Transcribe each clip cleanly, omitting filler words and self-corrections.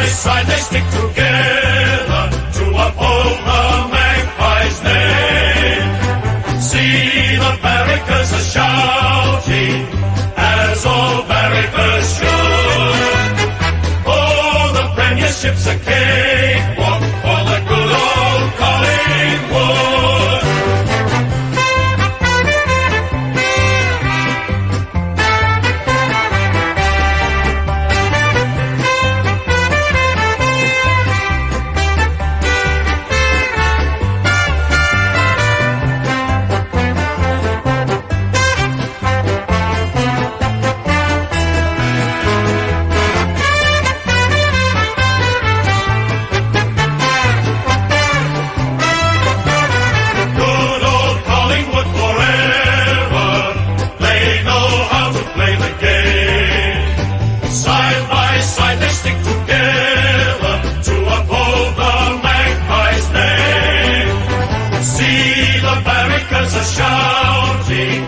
side they stick together to uphold the Magpies' name. See the barrackers are shouting, as all barrackers should. Oh, the premiership's a cakewalk for the good old Collingwood. Shouting,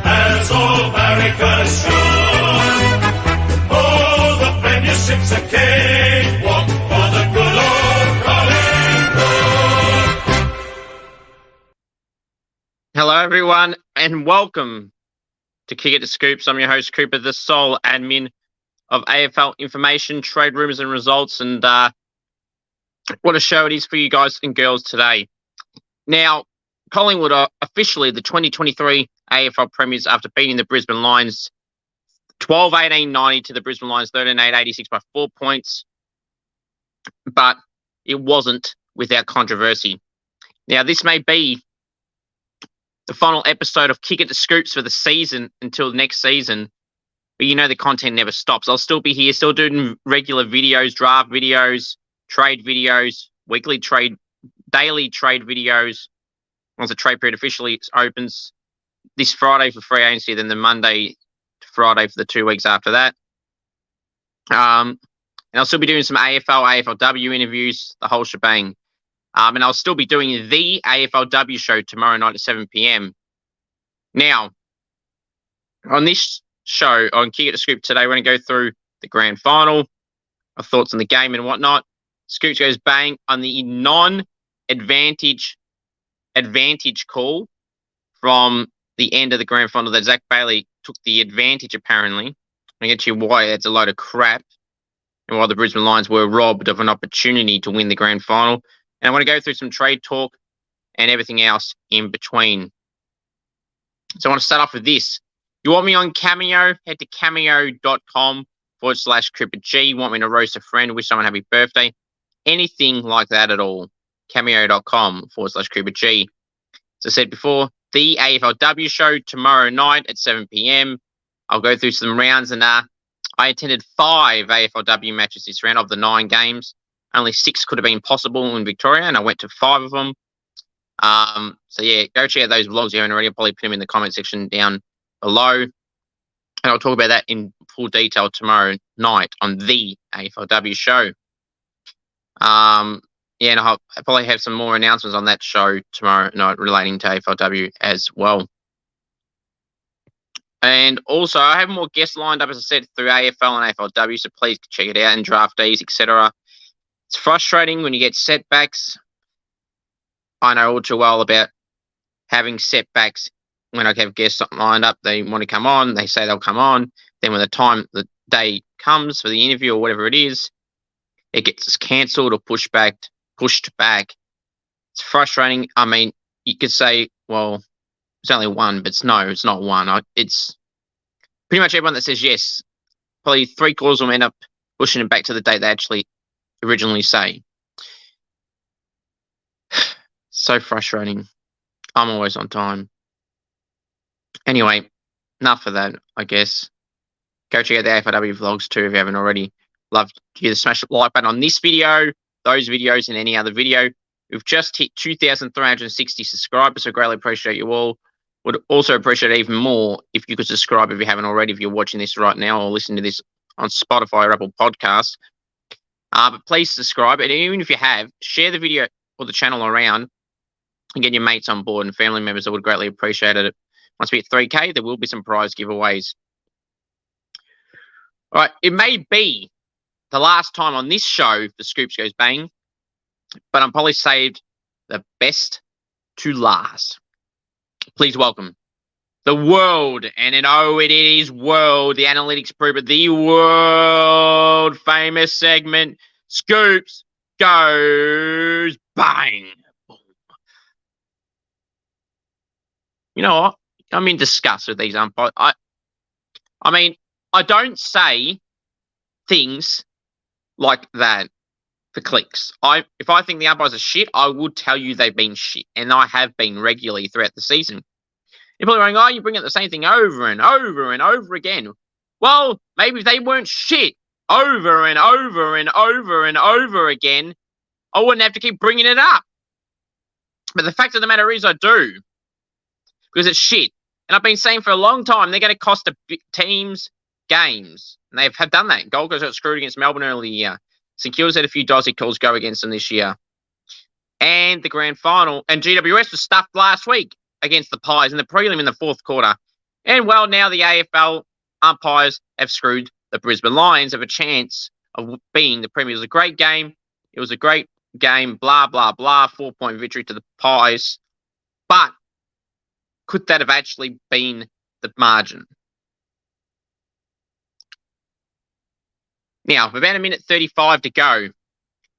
as all barrackers should. Oh, the premiership's a cakewalk for the good old Collingwood. Hello, everyone, and welcome to Kick It to Scoops. I'm your host, Cooper, the sole admin of AFL information, trade rumours and results, and what a show it is for you guys and girls today. Now, Collingwood are officially the 2023 AFL Premiers after beating the Brisbane Lions 12-18-90 to the Brisbane Lions 13-8-86 by 4 points. But it wasn't without controversy. Now, this may be the final episode of Kick It to Scoops for the season until next season. But you know the content never stops. I'll still be here, still doing regular videos, draft videos, trade videos, weekly trade, daily trade videos. Once the trade period officially opens this Friday for free agency, then the Monday to Friday for the 2 weeks after that. And I'll still be doing some AFLW interviews, the whole shebang. And I'll still be doing the AFLW show tomorrow night at 7 p.m. Now, on this show, on Kick It to Scoop today, we're going to go through the grand final, our thoughts on the game and whatnot. Scoops goes bang on the non-advantage call from the end of the grand final that Zac Bailey took the advantage, apparently. I'll get you why that's a load of crap and why the Brisbane Lions were robbed of an opportunity to win the grand final. And I want to go through some trade talk and everything else in between. So I want to start off with this. You want me on Cameo? Head to cameo.com/CripperG. You want me to roast a friend, wish someone happy birthday? Anything like that at all. Cameo.com/CripperG. As I said before, the AFLW show tomorrow night at 7 p.m. I'll go through some rounds, and I attended 5 AFLW matches this round of the 9 games. Only 6 could have been possible in Victoria, and I went to 5 of them. So yeah, go check out those vlogs if you haven't already. I'll probably put them in the comment section down below. And I'll talk about that in full detail tomorrow night on the AFLW show. Yeah, and I'll probably have some more announcements on that show tomorrow night relating to AFLW as well. And also, I have more guests lined up, as I said, through AFL and AFLW, so please check it out, and draftees, etc. It's frustrating when you get setbacks. I know all too well about having setbacks when I have guests lined up. They want to come on, they say they'll come on. Then when the day comes for the interview or whatever it is, it gets cancelled or pushed back. It's frustrating. I mean, you could say, well, it's only one, but no, it's not one. It's pretty much everyone that says yes. Probably 3/4 will end up pushing it back to the date they actually originally say. So frustrating. I'm always on time. Anyway, enough of that, I guess. Go check out the AFLW vlogs too if you haven't already. Love you to smash the like button on this video, those videos, and any other video. We've just hit 2,360 subscribers, so greatly appreciate you all. Would also appreciate it even more if you could subscribe if you haven't already, if you're watching this right now or listening to this on Spotify or Apple Podcasts. But please subscribe, and even if you have, share the video or the channel around and get your mates on board and family members. I would greatly appreciate it. Once we hit 3K, there will be some prize giveaways. All right, it may be the last time on this show the Scoops goes bang, but I'm probably saved the best to last. Please welcome the world, and it is world, the analytics prove it, the world famous segment, Scoops goes bang. You know what? I'm in disgust with these umpires. I mean, I don't say things like that for clicks. If I think the umpires are shit, I would tell you they've been shit, and I have been regularly throughout the season. People are going, oh, you bring up the same thing over and over and over again. Well, maybe if they weren't shit over and over and over and over again, I wouldn't have to keep bringing it up. But the fact of the matter is I do, because it's shit. And I've been saying for a long time, they're going to cost the teams games. And they have done that. Gold Coast got screwed against Melbourne early in the year. St Kilda's had a few dodgy calls go against them this year. And the grand final. And GWS was stuffed last week against the Pies in the prelim in the fourth quarter. And, well, now the AFL umpires have screwed the Brisbane Lions of a chance of being the Premier. It was a great game. It was a great game, blah, blah, blah. 4-point victory to the Pies. But could that have actually been the margin? Now, with about a minute 35 to go,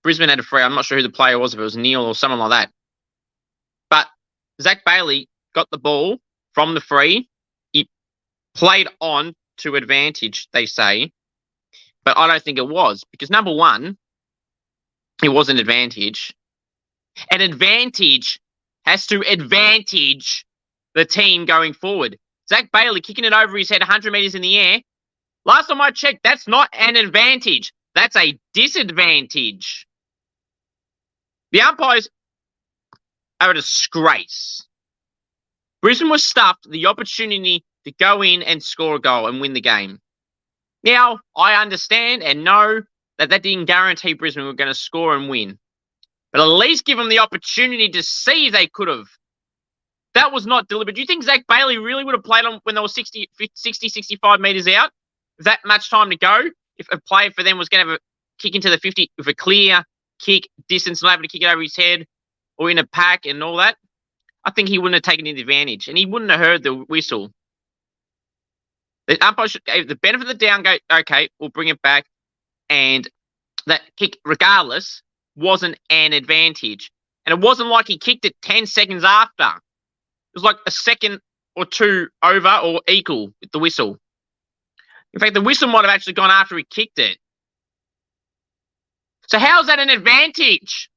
Brisbane had a free. I'm not sure who the player was, if it was Neil or someone like that. But Zac Bailey got the ball from the free. He played on to advantage, they say. But I don't think it was. Because, number one, it was an advantage. An advantage has to advantage the team going forward. Zac Bailey kicking it over his head 100 metres in the air. Last time I checked, that's not an advantage. That's a disadvantage. The umpires are a disgrace. Brisbane was stuffed the opportunity to go in and score a goal and win the game. Now, I understand and know that didn't guarantee Brisbane were going to score and win. But at least give them the opportunity to see if they could have. That was not deliberate. Do you think Zac Bailey really would have played on when they were 60, 65 metres out? That much time to go? If a player for them was going to have a kick into the 50 with a clear kick distance, not able to kick it over his head or in a pack and all that, I think he wouldn't have taken the advantage and he wouldn't have heard the whistle. The umpire should give the benefit of the doubt, go, okay, we'll bring it back. And that kick, regardless, wasn't an advantage. And it wasn't like he kicked it 10 seconds after. It was like a second or two over or equal with the whistle. In fact, the whistle might have actually gone after he kicked it. So how's that an advantage?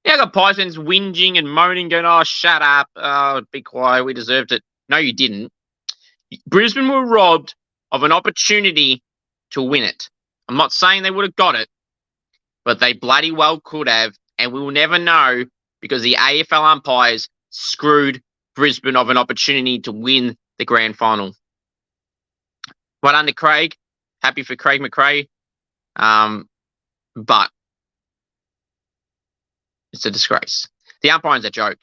Yeah, I got Pies fans whinging and moaning, going, oh, shut up. Oh, be quiet. We deserved it. No, you didn't. Brisbane were robbed of an opportunity to win it. I'm not saying they would have got it, but they bloody well could have, and we will never know because the AFL umpires screwed Brisbane of an opportunity to win the grand final. Well done to Craig. Happy for Craig McRae. But it's a disgrace. The umpiring's a joke.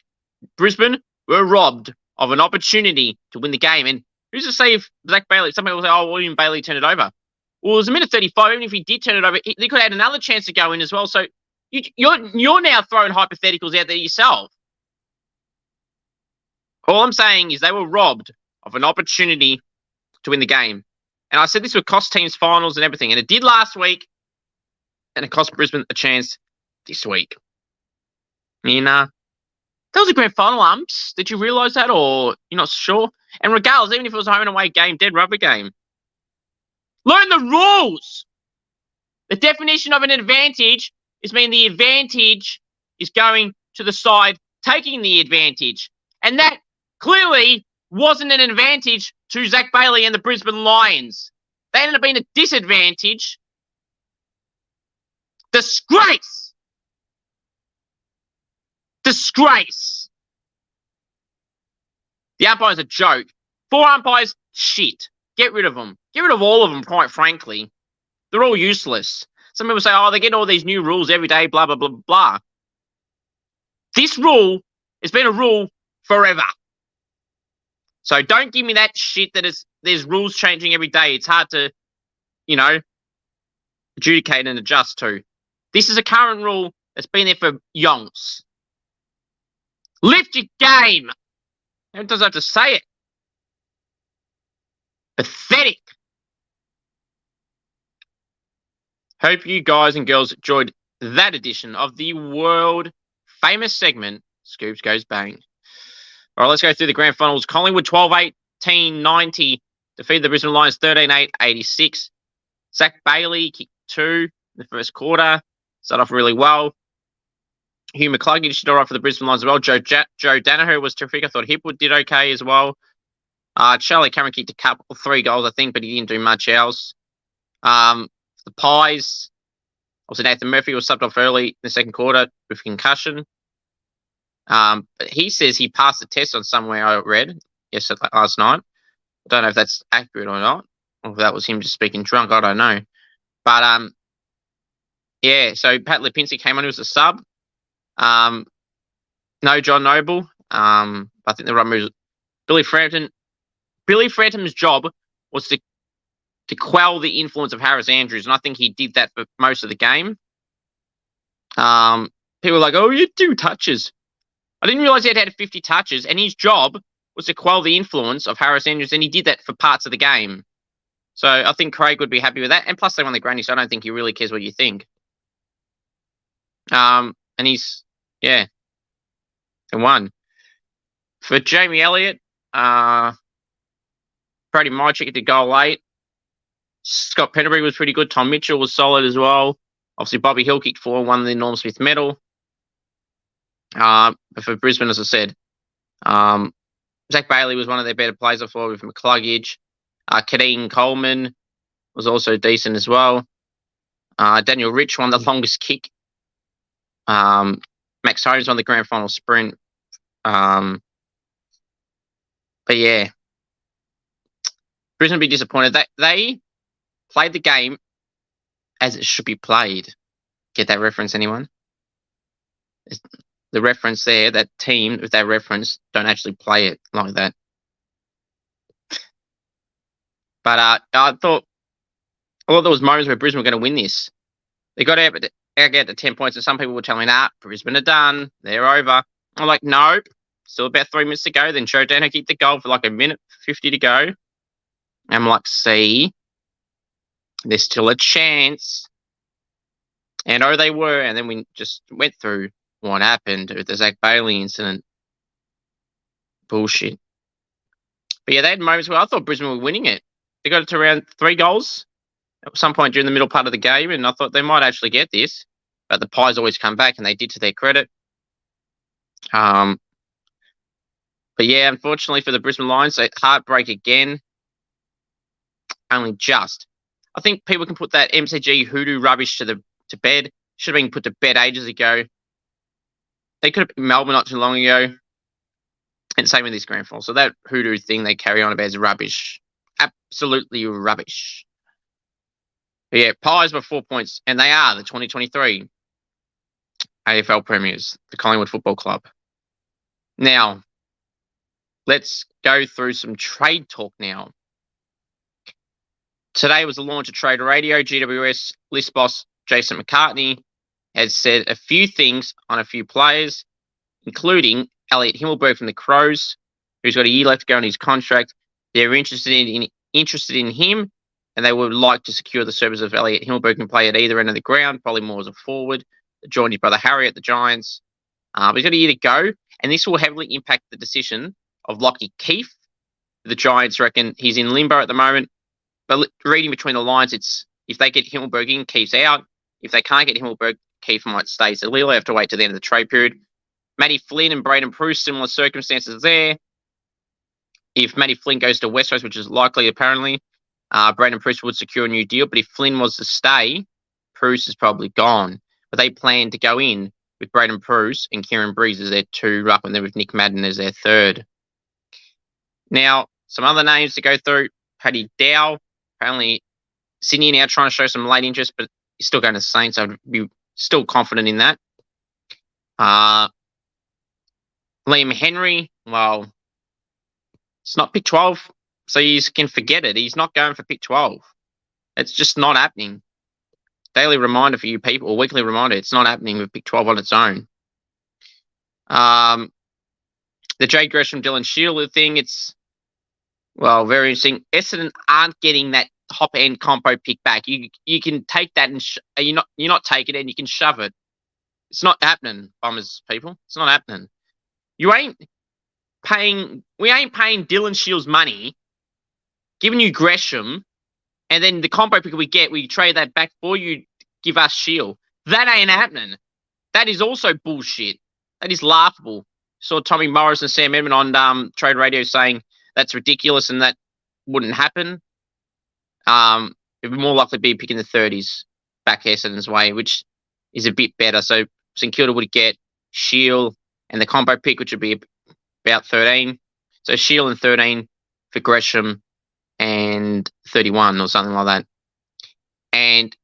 Brisbane were robbed of an opportunity to win the game. And who's to say if Zac Bailey, some people will say, oh, William Bailey turned it over. Well, it was a minute 35. Even if he did turn it over, they could have had another chance to go in as well. So you're now throwing hypotheticals out there yourself. All I'm saying is they were robbed of an opportunity to win the game. And I said this would cost teams finals and everything. And it did last week. And it cost Brisbane a chance this week. And that was a grand final, umps. Did you realise that, or you're not sure? And regardless, even if it was a home and away game, dead rubber game, learn the rules. The definition of an advantage is mean the advantage is going to the side taking the advantage. And that clearly wasn't an advantage to Zac Bailey and the Brisbane Lions. They ended up being a disadvantage. Disgrace. Disgrace. The umpire's a joke. 4 umpires, shit. Get rid of them. Get rid of all of them, quite frankly. They're all useless. Some people say, oh, they get all these new rules every day, blah, blah, blah, blah. This rule has been a rule forever. So don't give me that shit that there's rules changing every day. It's hard to, adjudicate and adjust to. This is a current rule that's been there for yonks. Lift your game. Who does have to say it? Pathetic. Hope you guys and girls enjoyed that edition of the world famous segment, Scoops Goes Bang. All right, let's go through the grand finals. Collingwood 12-18-90 defeated the Brisbane Lions 13-8-86. Zac Bailey kicked 2 in the first quarter. Started off really well. Hugh McCluggage did all right for the Brisbane Lions as well. Joe Danaher was terrific. I thought Hipwood did okay as well. Charlie Cameron kicked a couple, 3 goals, I think, but he didn't do much else. The Pies, obviously Nathan Murphy was subbed off early in the second quarter with concussion. But he says he passed the test on somewhere I read last night. I don't know if that's accurate or not, or if that was him just speaking drunk. I don't know. But yeah, so Pat Lipinski came on as a sub. No John Noble. I think the right move was Billy Frampton. Billy Frampton's job was to quell the influence of Harris Andrews, and I think he did that for most of the game. People were like, oh, you do touches. I didn't realise he had 50 touches, and his job was to quell the influence of Harris Andrews, and he did that for parts of the game. So I think Craig would be happy with that. And plus, they won the granny, so I don't think he really cares what you think. And he's, yeah, they won. For Jamie Elliott, Brady Mychick did goal late. Scott Penderbury was pretty good. Tom Mitchell was solid as well. Obviously, Bobby Hill kicked 4 and won the Norm Smith medal. But for Brisbane, as I said, Zac Bailey was one of their better players, I thought, with McCluggage. Kadeen Coleman was also decent as well. Daniel Rich won the longest kick. Max Holmes won the grand final sprint. But yeah, Brisbane will be disappointed. They played the game as it should be played. Get that reference, anyone? The reference there, that team with that reference don't actually play it like that. But I thought there was moments where Brisbane were going to win this. They got out to 10 points, and some people were telling me, Brisbane are done. They're over. I'm like, nope. Still about 3 minutes to go. Then Joe Dano kicked the goal for like a minute 50 to go. And I'm like, see, there's still a chance. And they were. And then we just went through what happened with the Zac Bailey incident. Bullshit. But yeah, they had moments where I thought Brisbane were winning it. They got it to around 3 goals at some point during the middle part of the game, and I thought they might actually get this. But the Pies always come back, and they did to their credit. But yeah, unfortunately for the Brisbane Lions, heartbreak again. Only just. I think people can put that MCG hoodoo rubbish to bed. Should have been put to bed ages ago. They could have been Melbourne not too long ago. And same with this grand final. So that hoodoo thing they carry on about is rubbish. Absolutely rubbish. But yeah, Pies were 4 points, and they are the 2023 AFL Premiers, the Collingwood Football Club. Now, let's go through some trade talk now. Today was the launch of Trade Radio. GWS list boss Jason McCartney has said a few things on a few players, including Elliot Himmelberg from the Crows, who's got a year left to go on his contract. They're interested in him, and they would like to secure the service of Elliot Himmelberg, can play at either end of the ground, probably more as a forward. Joined his brother Harry at the Giants. But he's got a year to go, and this will heavily impact the decision of Lockie Keefe. The Giants reckon he's in limbo at the moment. But reading between the lines, it's if they get Himmelberg in, Keefe's out. If they can't get Himmelberg, Keefe might stay. So they'll have to wait to the end of the trade period. Matty Flynn and Braden Bruce, similar circumstances there. If Matty Flynn goes to West Coast, which is likely apparently, Braden Bruce would secure a new deal. But if Flynn was to stay, Bruce is probably gone. But they plan to go in with Braden Bruce and Kieran Breeze as their 2 ruck, and then with Nick Madden as their 3rd. Now, some other names to go through. Paddy Dow. Apparently, Sydney now trying to show some late interest, but he's still going to Saints. So I'd be still confident in that. Liam Henry, well, it's not pick 12, so you can forget it. He's not going for pick 12. It's just not happening. daily reminder for you people, or weekly reminder, it's not happening with pick 12 on its own. The Jade Gresham, Dylan Shield thing, it's, well, very interesting. Essendon aren't getting that top end compo pick back. You can take that and you're not taking it and you can shove it. It's not happening, Bombers people. It's not happening. We ain't paying Dylan Shields money, giving you Gresham, and then the combo pick we get, we trade that back for you, give us Shield. That ain't happening. That is also bullshit. That is laughable. Saw Tommy Morris and Sam Edmund on Trade Radio saying that's ridiculous and that wouldn't happen. It would more likely be picking the 30s back Essendon's way, which is a bit better. So St Kilda would get Shield and the combo pick, which would be about 13. So Shield and 13 for Gresham and 31 or something like that. And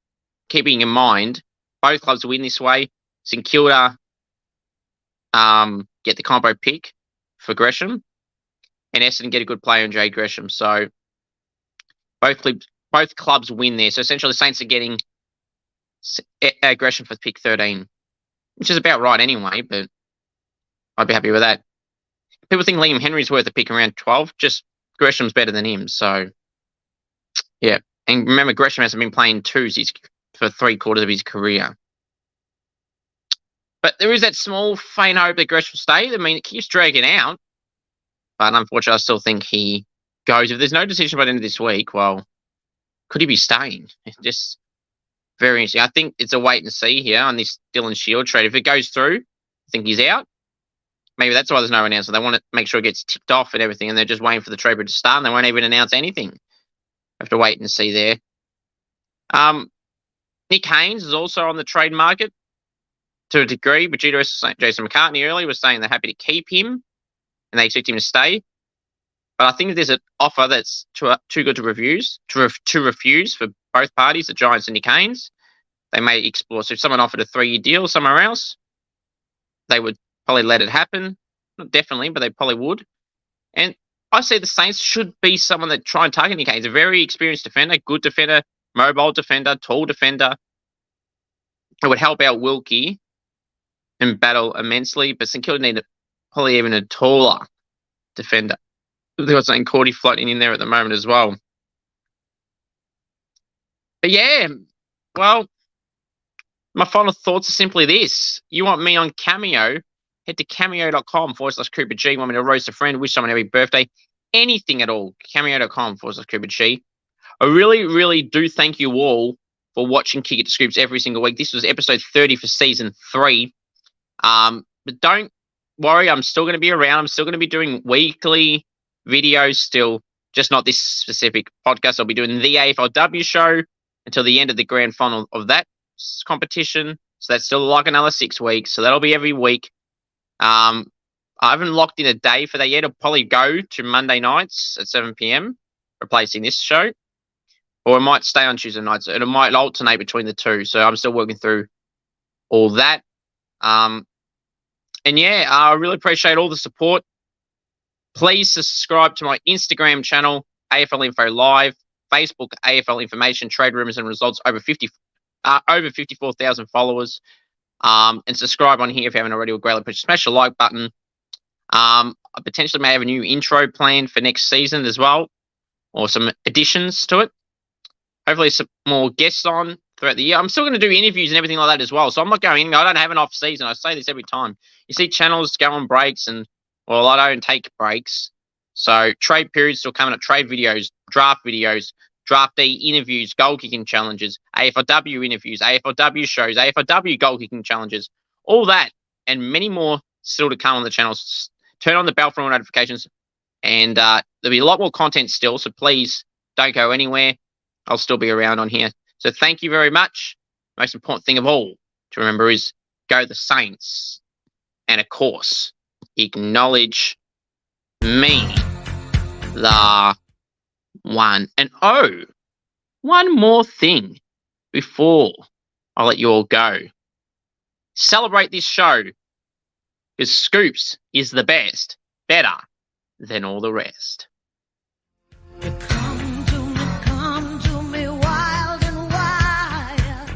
keeping in mind, both clubs win this way. St Kilda get the combo pick for Gresham, and Essendon get a good player on Jade Gresham. So both clubs win there. So essentially, the Saints are getting Gresham for pick 13, which is about right anyway, but I'd be happy with that. People think Liam Henry's worth a pick around 12. Just Gresham's better than him. So, yeah. And remember, Gresham hasn't been playing twos for 3/4 of his career. But there is that small faint hope that Gresham will stay. I mean, it keeps dragging out. But unfortunately, I still think he goes. If there's no decision by the end of this week, well, could he be staying? It's just very interesting. I think it's a wait and see here on this Dylan Shield trade. If it goes through, I think he's out. Maybe that's why there's no announcement. They want to make sure it gets ticked off and everything, and they're just waiting for the trade to start, and they won't even announce anything. Have to wait and see there. Nick Haynes is also on the trade market to a degree, but Jason McCartney earlier was saying they're happy to keep him and they expect him to stay. But I think if there's an offer that's too good to refuse for both parties, the Giants and Nick Haynes, they may explore. So if someone offered a 3-year deal somewhere else, they would probably let it happen. Not definitely, but they probably would. And I say the Saints should be someone that try and target Nick Haynes. A very experienced defender, good defender, mobile defender, tall defender. It would help out Wilkie and battle immensely, but St Kilda need probably even a taller defender. They've got something Cordy floating in there at the moment as well. But yeah, well, my final thoughts are simply this. You want me on Cameo? Head to cameo.com/Cooper G. Want me to roast a friend, wish someone a happy birthday, anything at all, cameo.com/Cooper G. I really, really do thank you all for watching Kick It to Scoops every single week. This was episode 30 for season 3. But don't worry, I'm still going to be around. I'm still going to be doing weekly videos still, just not this specific podcast. I'll be doing the AFLW show until the end of the grand final of that competition. So that's still like another 6 weeks. So that'll be every week. I haven't locked in a day for that yet. It'll probably go to Monday nights at 7 p.m, replacing this show. Or it might stay on Tuesday nights. It might alternate between the two. So I'm still working through all that. And yeah, I really appreciate all the support. Please subscribe to my Instagram channel, AFL Info Live, Facebook, AFL Information, Trade Rumors and Results, over 54,000 followers. And subscribe on here if you haven't already. We'll greatly appreciate it. Smash the like button. I potentially may have a new intro planned for next season as well, or some additions to it. Hopefully some more guests on throughout the year. I'm still going to do interviews and everything like that as well. So I'm not going, I don't have an off season. I say this every time. You see channels go on breaks and, well, I don't take breaks. So trade periods still coming up. Trade videos, draft D interviews, goal kicking challenges, AFLW interviews, AFLW shows, AFLW goal kicking challenges, all that and many more still to come on the channels. Turn on the bell for all notifications, and there'll be a lot more content still. So please don't go anywhere. I'll still be around on here. So thank you very much. Most important thing of all to remember is go the Saints. And of course, acknowledge me, the one. And oh, one more thing before I let you all go. Celebrate this show, because Scoops is the best, better than all the rest. Come to me wild and wild.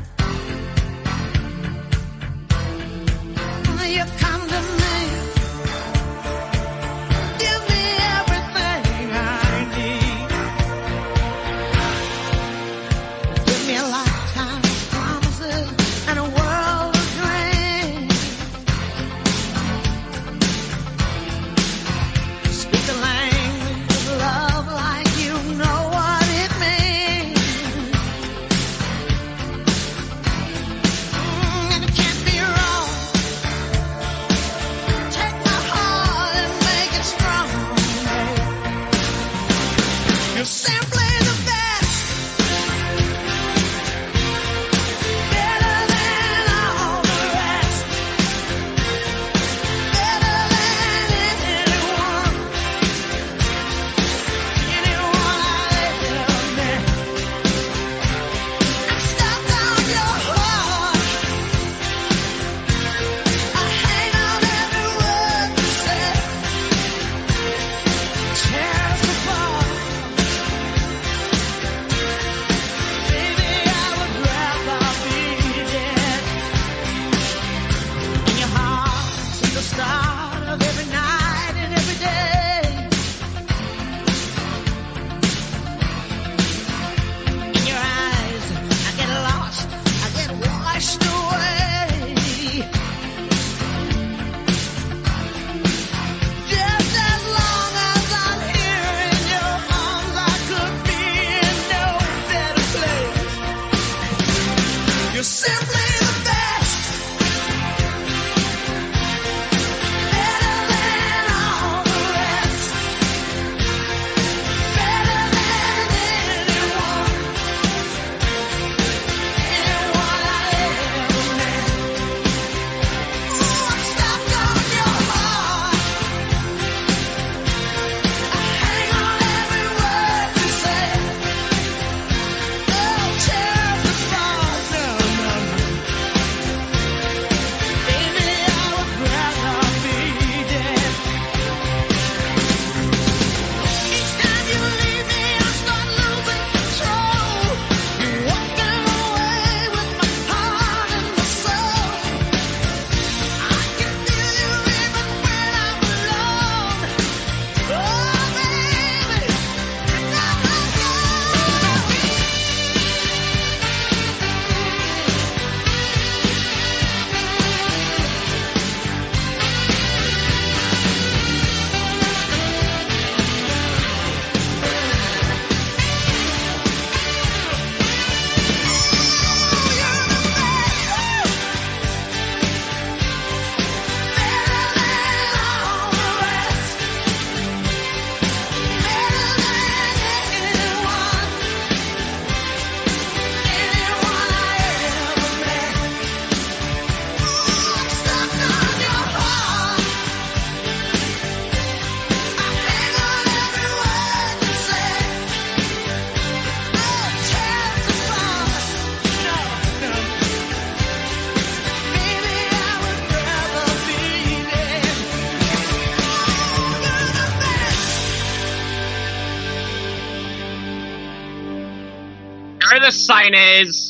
the sign is.